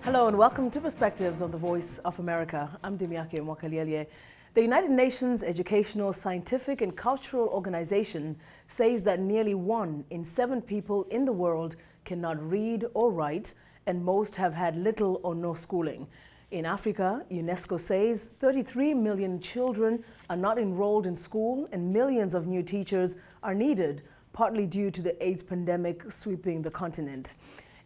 Hello and welcome to Perspectives on the Voice of America. I'm Dimiake Mwakaliele. The United Nations Educational, Scientific and Cultural Organization says that nearly 1 in 7 people in the world cannot read or write, and most have had little or no schooling. In Africa, UNESCO says 33 million children are not enrolled in school and millions of new teachers are needed, partly due to the AIDS pandemic sweeping the continent.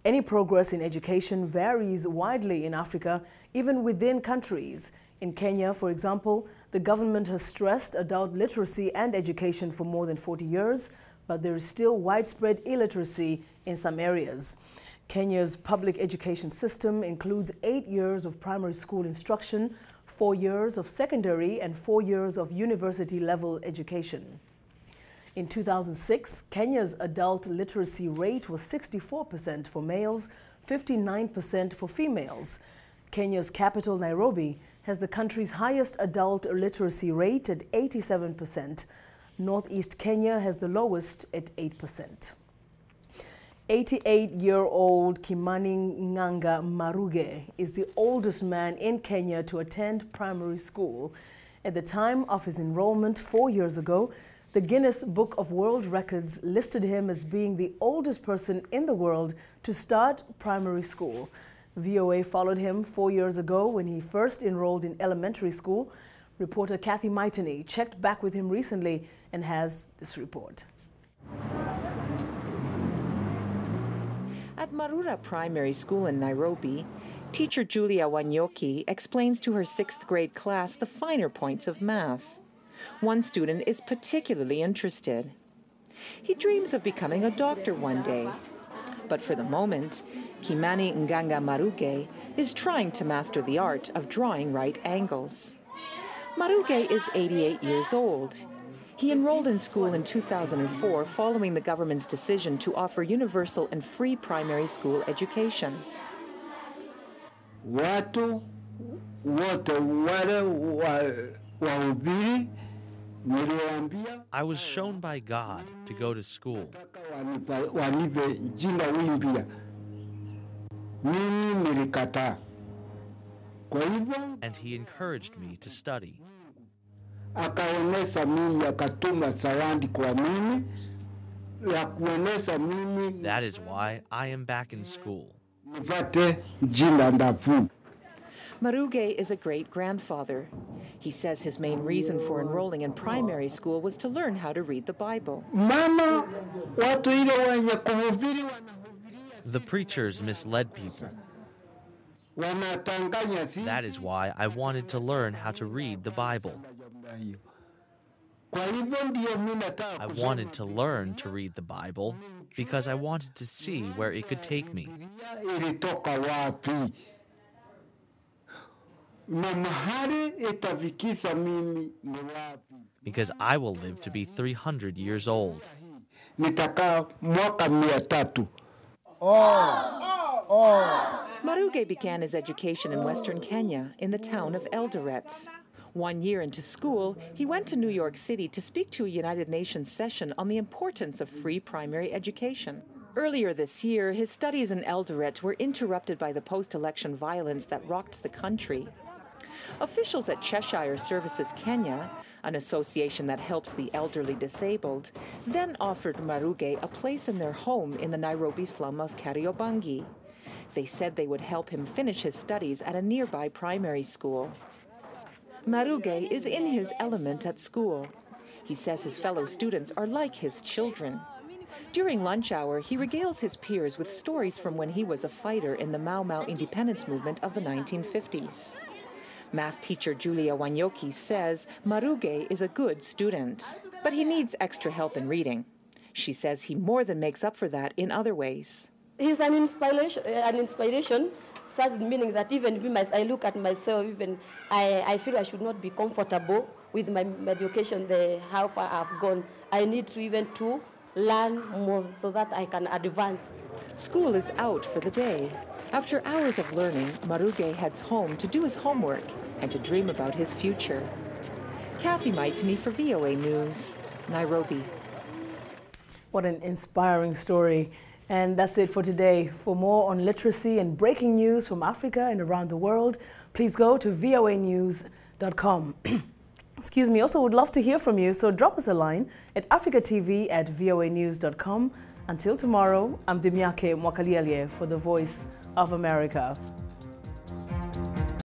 Any progress in education varies widely in Africa, even within countries. In Kenya, for example, the government has stressed adult literacy and education for more than 40 years, but there is still widespread illiteracy in some areas. Kenya's public education system includes 8 years of primary school instruction, 4 years of secondary, and 4 years of university-level education. In 2006, Kenya's adult literacy rate was 64% for males, 59% for females. Kenya's capital, Nairobi, has the country's highest adult literacy rate at 87%. Northeast Kenya has the lowest at 8%. 88-year-old Kimani Nganga Maruge is the oldest man in Kenya to attend primary school. At the time of his enrollment 4 years ago, the Guinness Book of World Records listed him as being the oldest person in the world to start primary school. VOA followed him 4 years ago when he first enrolled in elementary school. Reporter Kathy Maitani checked back with him recently and has this report. At Marura Primary School in Nairobi, teacher Julia Wanyoki explains to her 6th grade class the finer points of math. One student is particularly interested. He dreams of becoming a doctor one day. But for the moment, Kimani Nganga Maruge is trying to master the art of drawing right angles. Maruge is 88 years old. He enrolled in school in 2004 following the government's decision to offer universal and free primary school education. Watu wote wale wahubiri. I was shown by God to go to school. And he encouraged me to study. That is why I am back in school. Maruge is a great-grandfather. He says his main reason for enrolling in primary school was to learn how to read the Bible. The preachers misled people. That is why I wanted to learn how to read the Bible. I wanted to learn to read the Bible because I wanted to see where it could take me. Because I will live to be 300 years old. Maruge began his education in Western Kenya in the town of Eldoret. 1 year into school, he went to New York City to speak to a United Nations session on the importance of free primary education. Earlier this year, his studies in Eldoret were interrupted by the post-election violence that rocked the country. Officials at Cheshire Services Kenya, an association that helps the elderly disabled, then offered Maruge a place in their home in the Nairobi slum of Kariobangi. They said they would help him finish his studies at a nearby primary school. Maruge is in his element at school. He says his fellow students are like his children. During lunch hour, he regales his peers with stories from when he was a fighter in the Mau Mau independence movement of the 1950s. Math teacher Julia Wanyoki says Maruge is a good student, but he needs extra help in reading. She says he more than makes up for that in other ways. He's an inspiration, such meaning that even if I look at myself, even I feel I should not be comfortable with my education, how far I've gone. I need to even to learn more so that I can advance. School is out for the day. After hours of learning, Maruge heads home to do his homework and to dream about his future. Kathy Maitani for VOA News, Nairobi. What an inspiring story. And that's it for today. For more on literacy and breaking news from Africa and around the world, please go to voanews.com. Excuse me. Also would love to hear from you, so drop us a line at africatv@voanews.com. Until tomorrow, I'm Dimiake Mwakalialie for the Voice of America.